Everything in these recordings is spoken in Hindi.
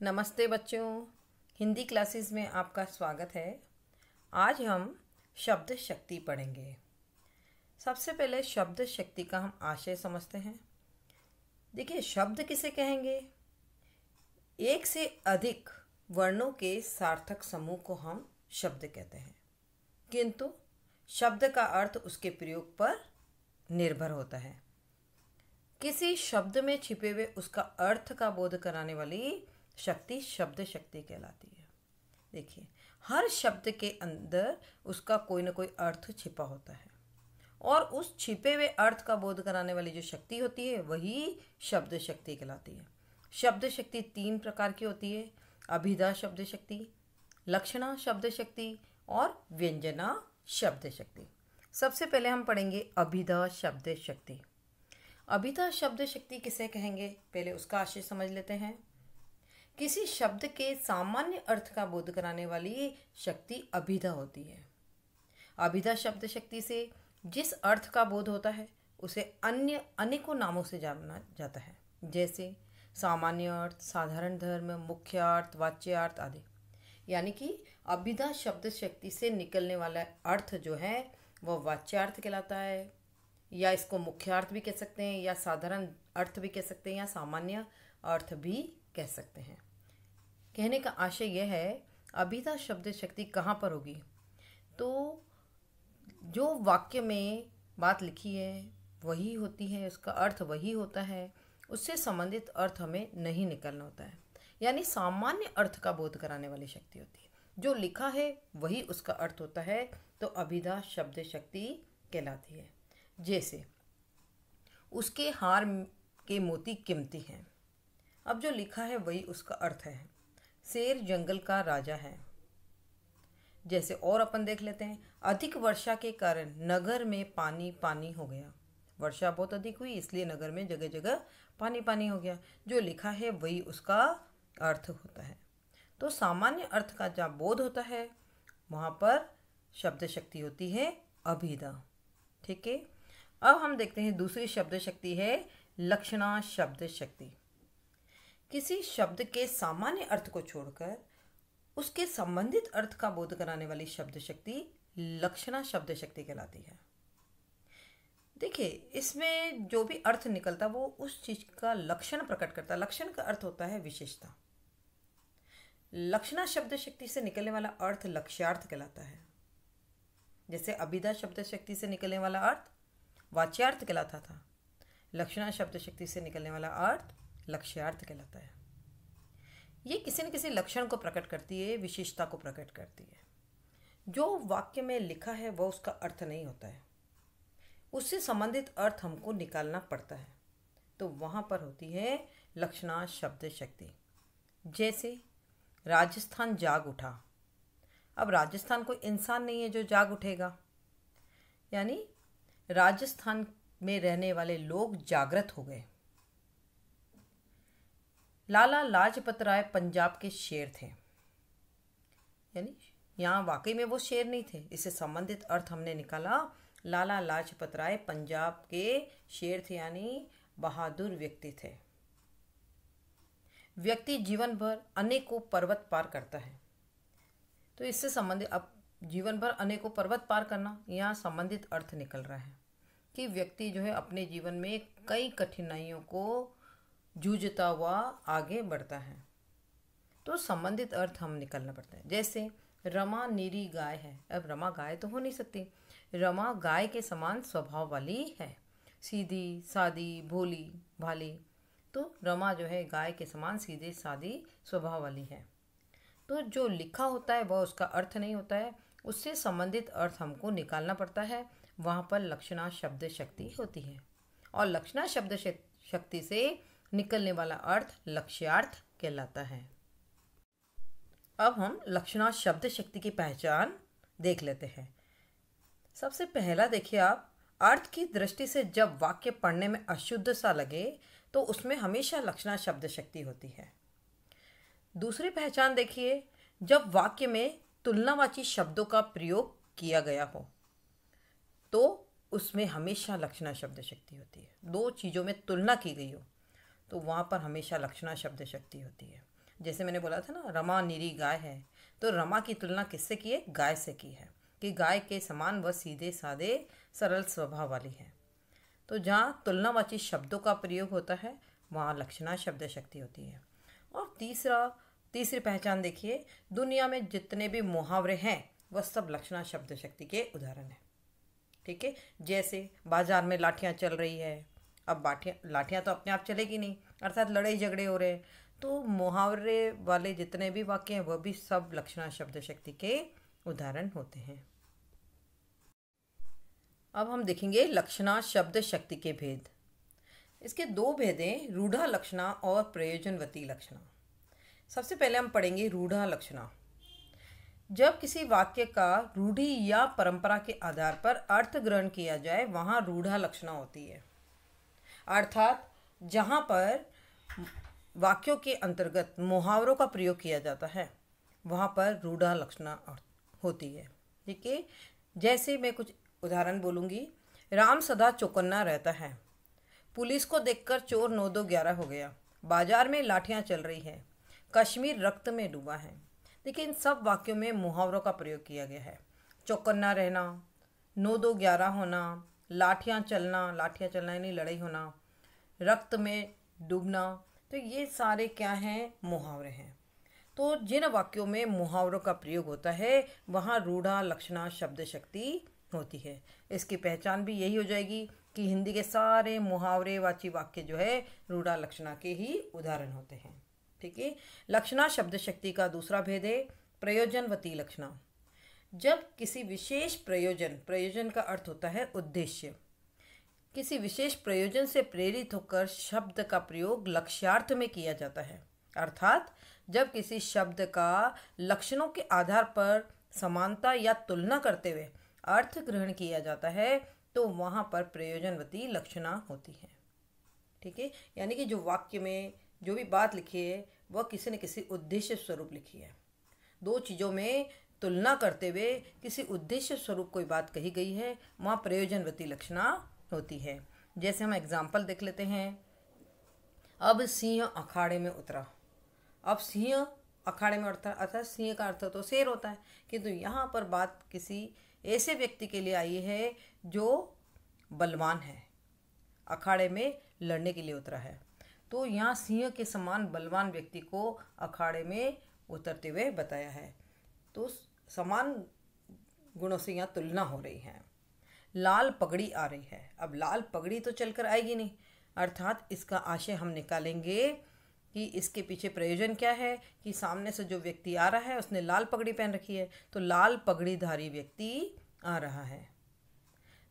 नमस्ते बच्चों, हिंदी क्लासेस में आपका स्वागत है। आज हम शब्द शक्ति पढ़ेंगे। सबसे पहले शब्द शक्ति का हम आशय समझते हैं। देखिए, शब्द किसे कहेंगे? एक से अधिक वर्णों के सार्थक समूह को हम शब्द कहते हैं, किंतु शब्द का अर्थ उसके प्रयोग पर निर्भर होता है। किसी शब्द में छिपे हुए उसका अर्थ का बोध कराने वाली शक्ति शब्द शक्ति कहलाती है। देखिए, हर शब्द के अंदर उसका कोई ना कोई अर्थ छिपा होता है और उस छिपे हुए अर्थ का बोध कराने वाली जो शक्ति होती है वही शब्द शक्ति कहलाती है। शब्द शक्ति 3 प्रकार की होती है: अभिधा शब्द शक्ति, लक्षणा शब्द शक्ति और व्यंजना शब्द शक्ति। सबसे पहले हम पढ़ेंगे अभिधा शब्द शक्ति। अभिधा शब्द शक्ति किसे कहेंगे, पहले उसका आशय समझ लेते हैं। किसी शब्द के सामान्य अर्थ का बोध कराने वाली शक्ति अभिधा होती है। अभिधा शब्द शक्ति से जिस अर्थ का बोध होता है उसे अन्य अनेकों नामों से जाना जाता है, जैसे सामान्य अर्थ, साधारण धर्म, मुख्य अर्थ, वाच्यार्थ आदि। यानी कि अभिधा शब्द शक्ति से निकलने वाला अर्थ जो है वह वाच्यार्थ कहलाता है, या इसको मुख्य अर्थ भी कह सकते हैं, या साधारण अर्थ भी कह सकते हैं, या सामान्य अर्थ भी कह सकते हैं। कहने का आशय यह है, अभिधा शब्द शक्ति कहाँ पर होगी? तो जो वाक्य में बात लिखी है वही होती है, उसका अर्थ वही होता है, उससे संबंधित अर्थ हमें नहीं निकलना होता है। यानी सामान्य अर्थ का बोध कराने वाली शक्ति होती है। जो लिखा है वही उसका अर्थ होता है, तो अभिधा शब्द शक्ति कहलाती है। जैसे उसके हार के मोती कीमती हैं, अब जो लिखा है वही उसका अर्थ है। शेर जंगल का राजा है। जैसे और अपन देख लेते हैं, अधिक वर्षा के कारण नगर में पानी पानी हो गया। वर्षा बहुत अधिक हुई इसलिए नगर में जगह जगह पानी पानी हो गया। जो लिखा है वही उसका अर्थ होता है। तो सामान्य अर्थ का जहाँ बोध होता है वहाँ पर शब्द शक्ति होती है अभिधा। ठीक है, अब हम देखते हैं दूसरी शब्द शक्ति है लक्षणा शब्द शक्ति। किसी शब्द के सामान्य अर्थ को छोड़कर उसके संबंधित अर्थ का बोध कराने वाली शब्द शक्ति लक्षणा शब्द शक्ति कहलाती है। देखिए, इसमें जो भी अर्थ निकलता वो उस चीज का लक्षण प्रकट करता है। लक्षण का अर्थ होता है विशेषता। लक्षणा शब्द शक्ति से निकलने वाला अर्थ लक्ष्यार्थ कहलाता है। जैसे अभिधा शब्द शक्ति से निकलने वाला अर्थ वाच्यार्थ कहलाता था, लक्षणा शब्द शक्ति से निकलने वाला अर्थ लक्ष्यार्थ कहलाता है। ये किसी न किसी लक्षण को प्रकट करती है, विशेषता को प्रकट करती है। जो वाक्य में लिखा है वह उसका अर्थ नहीं होता है, उससे संबंधित अर्थ हमको निकालना पड़ता है, तो वहाँ पर होती है लक्षणा शब्द शक्ति। जैसे राजस्थान जाग उठा। अब राजस्थान कोई इंसान नहीं है जो जाग उठेगा, यानी राजस्थान में रहने वाले लोग जागृत हो गए। लाला लाजपत राय पंजाब के शेर थे, यानी यहाँ वाकई में वो शेर नहीं थे, इससे संबंधित अर्थ हमने निकाला। लाला लाजपत राय पंजाब के शेर थे, यानी बहादुर व्यक्ति थे। व्यक्ति जीवन भर अनेकों पर्वत पार करता है, तो इससे संबंधित अब जीवन भर अनेकों पर्वत पार करना, यहाँ संबंधित अर्थ निकल रहा है कि व्यक्ति जो है अपने जीवन में कई कठिनाइयों को जूझता हुआ आगे बढ़ता है, तो संबंधित अर्थ हम निकालना पड़ता है। जैसे रमा नीरी गाय है। अब रमा गाय तो हो नहीं सकती, रमा गाय के समान स्वभाव वाली है, सीधी सादी भोली भाली। तो रमा जो है गाय के समान सीधे सादी स्वभाव वाली है। तो जो लिखा होता है वह उसका अर्थ नहीं होता है, उससे संबंधित अर्थ हमको निकालना पड़ता है। वहाँ पर लक्षणा शब्द शक्ति होती है, और लक्षणा शब्द शक्ति से निकलने वाला अर्थ लक्ष्यार्थ कहलाता है। अब हम लक्षणा शब्द शक्ति की पहचान देख लेते हैं। सबसे पहला देखिए आप, अर्थ की दृष्टि से जब वाक्य पढ़ने में अशुद्ध सा लगे तो उसमें हमेशा लक्षणा शब्द शक्ति होती है। दूसरी पहचान देखिए, जब वाक्य में तुलनावाची शब्दों का प्रयोग किया गया हो तो उसमें हमेशा लक्षणा शब्द शक्ति होती है। दो चीज़ों में तुलना की गई हो तो वहाँ पर हमेशा लक्षणा शब्द शक्ति होती है। जैसे मैंने बोला था ना, रमा निरी गाय है, तो रमा की तुलना किससे की है? गाय से की है, कि गाय के समान वह सीधे साधे सरल स्वभाव वाली है। तो जहाँ तुलनावाची शब्दों का प्रयोग होता है वहाँ लक्षणा शब्द शक्ति होती है। और तीसरी पहचान देखिए, दुनिया में जितने भी मुहावरे हैं वह सब लक्षणा शब्द शक्ति के उदाहरण हैं। ठीक है, जैसे बाजार में लाठियाँ चल रही है, अब लाठियाँ तो अपने आप चलेगी नहीं, अर्थात लड़ाई झगड़े हो रहे हैं, तो मुहावरे वाले जितने भी वाक्य हैं वह भी सब लक्षणा शब्द शक्ति के उदाहरण होते हैं। अब हम देखेंगे लक्षणा शब्द शक्ति के भेद। इसके दो भेद हैं, रूढ़ा लक्षणा और प्रयोजनवती लक्षणा। सबसे पहले हम पढ़ेंगे रूढ़ा लक्षणा। जब किसी वाक्य का रूढ़ि या परंपरा के आधार पर अर्थ ग्रहण किया जाए वहाँ रूढ़ा लक्षणा होती है, अर्थात जहाँ पर वाक्यों के अंतर्गत मुहावरों का प्रयोग किया जाता है वहाँ पर रूढ़ा लक्षणा होती है। ठीक है, जैसे मैं कुछ उदाहरण बोलूँगी। राम सदा चौकन्ना रहता है, पुलिस को देखकर चोर 9-2-11 हो गया, बाजार में लाठियाँ चल रही है, कश्मीर रक्त में डूबा है। देखिए, इन सब वाक्यों में मुहावरों का प्रयोग किया गया है। चौकन्ना रहना, 9-2-11 होना, लाठियाँ चलना यानी लड़ाई होना, रक्त में डूबना, तो ये सारे क्या हैं? मुहावरे हैं। तो जिन वाक्यों में मुहावरों का प्रयोग होता है वहाँ रूढ़ा लक्षणा शब्द शक्ति होती है। इसकी पहचान भी यही हो जाएगी कि हिंदी के सारे मुहावरे वाची वाक्य जो है रूढ़ा लक्षणा के ही उदाहरण होते हैं। ठीक है, लक्षणा शब्द शक्ति का दूसरा भेद है प्रयोजनवती लक्षणा। जब किसी विशेष प्रयोजन का अर्थ होता है उद्देश्य, किसी विशेष प्रयोजन से प्रेरित होकर शब्द का प्रयोग लक्ष्यार्थ में किया जाता है, अर्थात जब किसी शब्द का लक्षणों के आधार पर समानता या तुलना करते हुए अर्थ ग्रहण किया जाता है तो वहाँ पर प्रयोजनवती लक्षणा होती है। ठीक है, यानी कि जो वाक्य में जो भी बात लिखी है वह किसी न किसी उद्देश्य स्वरूप लिखी है। दो चीज़ों में तुलना करते हुए किसी उद्देश्य स्वरूप कोई बात कही गई है, वहाँ प्रयोजनवती लक्षणा होती है। जैसे हम एग्जाम्पल देख लेते हैं। अब सिंह अखाड़े में उतरा। अब सिंह अखाड़े में उतरा अर्थात सिंह का अर्थ तो शेर होता है, किंतु यहाँ पर बात किसी ऐसे व्यक्ति के लिए आई है जो बलवान है, अखाड़े में लड़ने के लिए उतरा है। तो यहाँ सिंह के समान बलवान व्यक्ति को अखाड़े में उतरते हुए बताया है, तो समान गुणों से यहाँ तुलना हो रही है। लाल पगड़ी आ रही है। अब लाल पगड़ी तो चलकर आएगी नहीं, अर्थात इसका आशय हम निकालेंगे कि इसके पीछे प्रयोजन क्या है कि सामने से जो व्यक्ति आ रहा है उसने लाल पगड़ी पहन रखी है, तो लाल पगड़ीधारी व्यक्ति आ रहा है।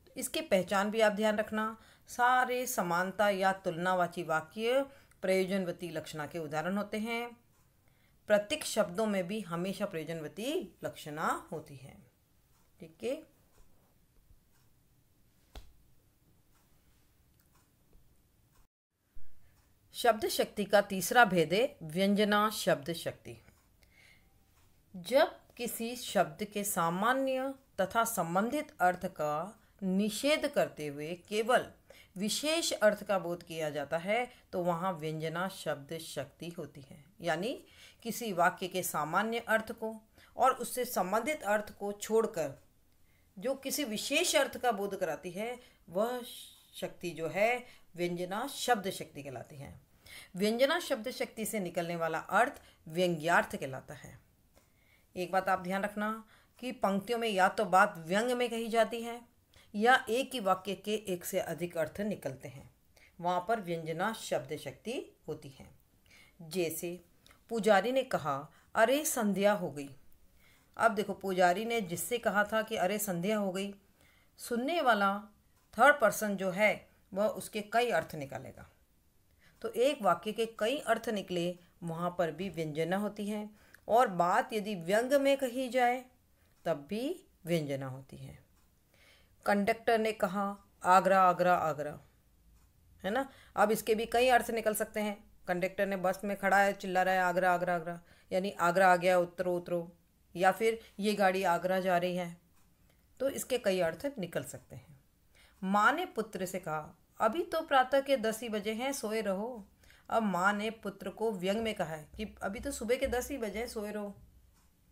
तो इसकी पहचान भी आप ध्यान रखना। सारे समानता या तुलनावाची वाक्य प्रयोजनवती लक्षणा के उदाहरण होते हैं। प्रतीक शब्दों में भी हमेशा प्रयोजनवती लक्षणा होती है। ठीक है, शब्द शक्ति का तीसरा भेद है व्यंजना शब्द शक्ति। जब किसी शब्द के सामान्य तथा संबंधित अर्थ का निषेध करते हुए केवल विशेष अर्थ का बोध किया जाता है तो वहाँ व्यंजना शब्द शक्ति होती है। यानी किसी वाक्य के सामान्य अर्थ को और उससे संबंधित अर्थ को छोड़कर जो किसी विशेष अर्थ का बोध कराती है वह शक्ति जो है व्यंजना शब्द शक्ति कहलाती है। व्यंजना शब्द शक्ति से निकलने वाला अर्थ व्यंग्यार्थ कहलाता है। एक बात आप ध्यान रखना कि पंक्तियों में या तो बात व्यंग में कही जाती है या एक ही वाक्य के एक से अधिक अर्थ निकलते हैं, वहाँ पर व्यंजना शब्द शक्ति होती है। जैसे पुजारी ने कहा अरे संध्या हो गई। अब देखो, पुजारी ने जिससे कहा था कि अरे संध्या हो गई, सुनने वाला थर्ड पर्सन जो है वह उसके कई अर्थ निकालेगा। तो एक वाक्य के कई अर्थ निकले वहाँ पर भी व्यंजना होती है, और बात यदि व्यंग में कही जाए तब भी व्यंजना होती है। कंडक्टर ने कहा आगरा आगरा आगरा, है ना। अब इसके भी कई अर्थ निकल सकते हैं। कंडक्टर ने बस में खड़ा है, चिल्ला रहा है आगरा आगरा आगरा, यानी आगरा आ गया, उतरो उतरो, या फिर ये गाड़ी आगरा जा रही है। तो इसके कई अर्थ निकल सकते हैं। माँ ने पुत्र से कहा अभी तो प्रातः के 10 ही बजे हैं, सोए रहो। अब माँ ने पुत्र को व्यंग में कहा है कि अभी तो सुबह के 10 ही बजे, सोए रहो,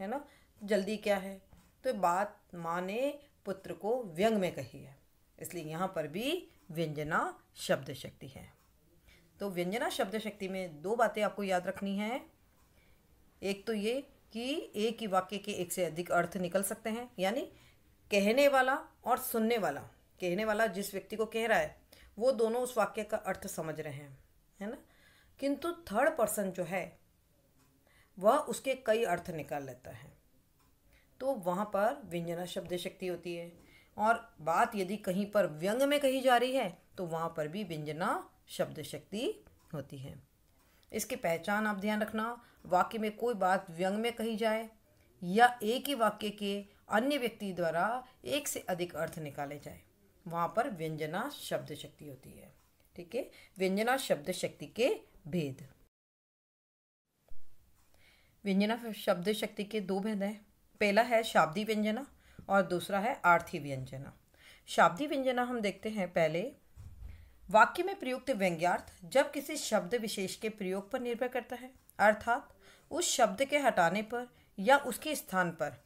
है ना, जल्दी क्या है। तो बात माँ ने पुत्र को व्यंग में कही है, इसलिए यहाँ पर भी व्यंजना शब्द शक्ति है। तो व्यंजना शब्द शक्ति में दो बातें आपको याद रखनी है। एक तो ये कि एक ही वाक्य के एक से अधिक अर्थ निकल सकते हैं, यानी कहने वाला और सुनने वाला, कहने वाला जिस व्यक्ति को कह रहा है वो दोनों उस वाक्य का अर्थ समझ रहे हैं, है ना, किंतु थर्ड पर्सन जो है वह उसके कई अर्थ निकाल लेता है, तो वहाँ पर व्यंजना शब्द शक्ति होती है। और बात यदि कहीं पर व्यंग में कही जा रही है तो वहाँ पर भी व्यंजना शब्द शक्ति होती है। इसकी पहचान आप ध्यान रखना, वाक्य में कोई बात व्यंग में कही जाए या एक ही वाक्य के अन्य व्यक्ति द्वारा एक से अधिक अर्थ निकाले जाए, वहाँ पर व्यंजना शब्द शक्ति होती है। ठीक है, व्यंजना शब्द शक्ति के भेद। व्यंजना शब्द शक्ति के दो भेद हैं। पहला है शाब्दी व्यंजना और दूसरा है आर्थी व्यंजना। शाब्दी व्यंजना हम देखते हैं पहले, वाक्य में प्रयुक्त व्यंग्यार्थ जब किसी शब्द विशेष के प्रयोग पर निर्भर करता है, अर्थात उस शब्द के हटाने पर या उसके स्थान पर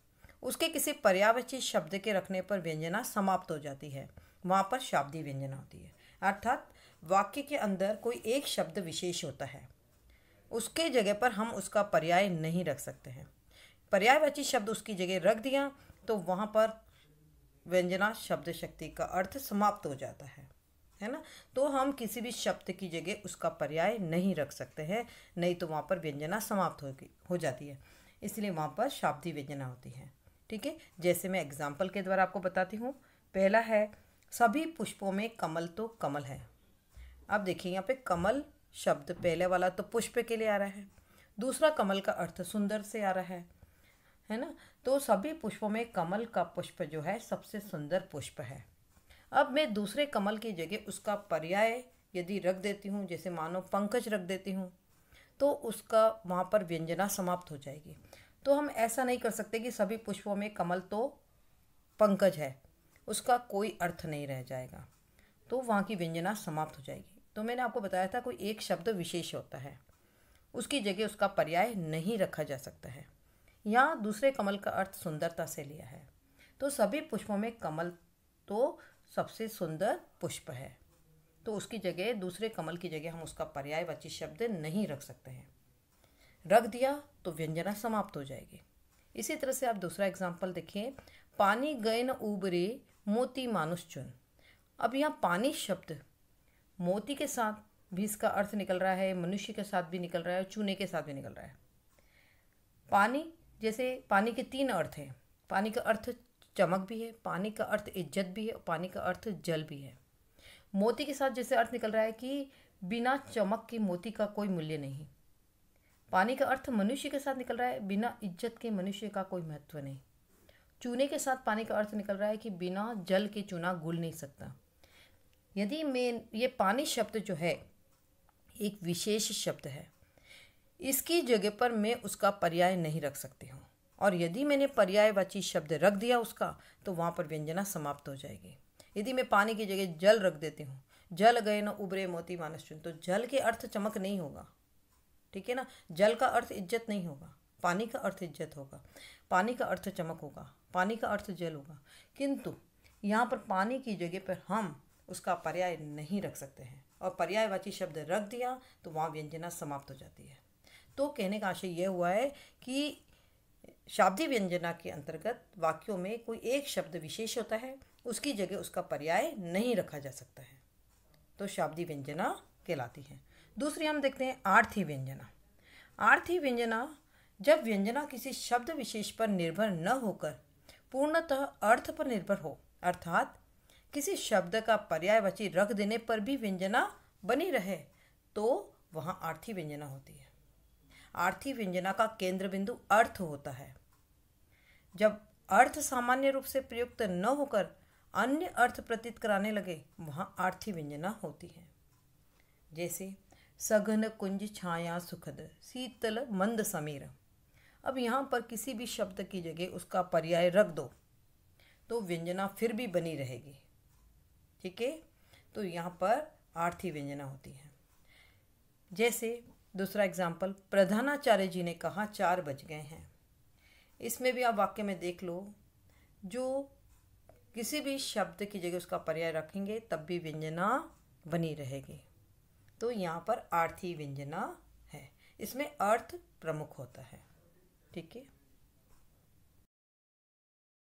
उसके किसी पर्यायवाची शब्द के रखने पर व्यंजना समाप्त हो जाती है, वहाँ पर शाब्दी व्यंजना होती है। अर्थात वाक्य के अंदर कोई एक शब्द विशेष होता है, उसके जगह पर हम उसका पर्याय नहीं रख सकते हैं, पर्यायवाची शब्द उसकी जगह रख दिया तो वहाँ पर व्यंजना शब्द शक्ति का अर्थ समाप्त हो जाता है ना। तो हम किसी भी शब्द की जगह उसका पर्याय नहीं रख सकते हैं, नहीं तो वहाँ पर व्यंजना समाप्त हो जाती है, इसलिए वहाँ पर शाब्दी व्यंजना होती है। ठीक है, जैसे मैं एग्जाम्पल के द्वारा आपको बताती हूँ। पहला है, सभी पुष्पों में कमल तो कमल है। अब देखिए यहाँ पे कमल शब्द पहले वाला तो पुष्प के लिए आ रहा है, दूसरा कमल का अर्थ सुंदर से आ रहा है ना। तो सभी पुष्पों में कमल का पुष्प जो है सबसे सुंदर पुष्प है। अब मैं दूसरे कमल की जगह उसका पर्याय यदि रख देती हूँ, जैसे मानो पंकज रख देती हूँ, तो उसका वहाँ पर व्यंजना समाप्त हो जाएगी। तो हम ऐसा नहीं कर सकते कि सभी पुष्पों में कमल तो पंकज है, उसका कोई अर्थ नहीं रह जाएगा, तो वहाँ की व्यंजना समाप्त हो जाएगी। तो मैंने आपको बताया था कोई एक शब्द विशेष होता है, उसकी जगह उसका पर्याय नहीं रखा जा सकता है। यहाँ दूसरे कमल का अर्थ सुंदरता से लिया है, तो सभी पुष्पों में कमल तो सबसे सुंदर पुष्प है, तो उसकी जगह दूसरे कमल की जगह हम उसका पर्यायवाची शब्द नहीं रख सकते हैं। रख दिया तो व्यंजना समाप्त हो जाएगी। इसी तरह से आप दूसरा एग्जाम्पल देखिए, पानी गए न उबरे मोती मानुष चुन। अब यहाँ पानी शब्द मोती के साथ भी इसका अर्थ निकल रहा है, मनुष्य के साथ भी निकल रहा है, चूने के साथ भी निकल रहा है। पानी, जैसे पानी के तीन अर्थ हैं, पानी का अर्थ चमक भी है, पानी का अर्थ इज्जत भी है और पानी का अर्थ जल भी है। मोती के साथ जैसे अर्थ निकल रहा है कि बिना चमक के मोती का कोई मूल्य नहीं। पानी का अर्थ मनुष्य के साथ निकल रहा है, बिना इज्जत के मनुष्य का कोई महत्व नहीं। चूने के साथ पानी का अर्थ निकल रहा है कि बिना जल के चूना घुल नहीं सकता। यदि मैं ये पानी शब्द जो है एक विशेष शब्द है, इसकी जगह पर मैं उसका पर्याय नहीं रख सकती हूँ, और यदि मैंने पर्यायवाची शब्द रख दिया उसका तो वहाँ पर व्यंजना समाप्त हो जाएगी। यदि मैं पानी की जगह जल रख देती हूँ, जल गए न उबरे मोती मानुष चुन, तो जल के अर्थ चमक नहीं होगा, ठीक है ना। जल का अर्थ इज्जत नहीं होगा, पानी का अर्थ इज्जत होगा, पानी का अर्थ चमक होगा, पानी का अर्थ जल होगा, किंतु यहाँ पर पानी की जगह पर हम उसका पर्याय नहीं रख सकते हैं, और पर्यायवाची शब्द रख दिया तो वहाँ व्यंजना समाप्त हो जाती है। तो कहने का आशय यह हुआ है कि शाब्दी व्यंजना के अंतर्गत वाक्यों में कोई एक शब्द विशेष होता है, उसकी जगह उसका पर्याय नहीं रखा जा सकता है, तो शाब्दी व्यंजना कहलाती है। दूसरी हम देखते हैं आर्थी व्यंजना। आर्थी व्यंजना, जब व्यंजना किसी शब्द विशेष पर निर्भर न होकर पूर्णतः अर्थ पर निर्भर हो, अर्थात किसी शब्द का पर्यायवाची रख देने पर भी व्यंजना बनी रहे, तो वहाँ आर्थी व्यंजना होती है। आर्थी व्यंजना का केंद्र बिंदु अर्थ होता है। जब अर्थ सामान्य रूप से प्रयुक्त न होकर अन्य अर्थ प्रतीत कराने लगे, वहाँ आर्थी व्यंजना होती है। जैसे सघन कुंज छाया सुखद शीतल मंद समीर। अब यहाँ पर किसी भी शब्द की जगह उसका पर्याय रख दो तो व्यंजना फिर भी बनी रहेगी, ठीक है। तो यहाँ पर आर्थी व्यंजना होती है। जैसे दूसरा एग्जाम्पल, प्रधानाचार्य जी ने कहा 4 बज गए हैं। इसमें भी आप वाक्य में देख लो, जो किसी भी शब्द की जगह उसका पर्याय रखेंगे तब भी व्यंजना बनी रहेगी। तो यहाँ पर आर्थी व्यंजना है, इसमें अर्थ प्रमुख होता है। ठीक है।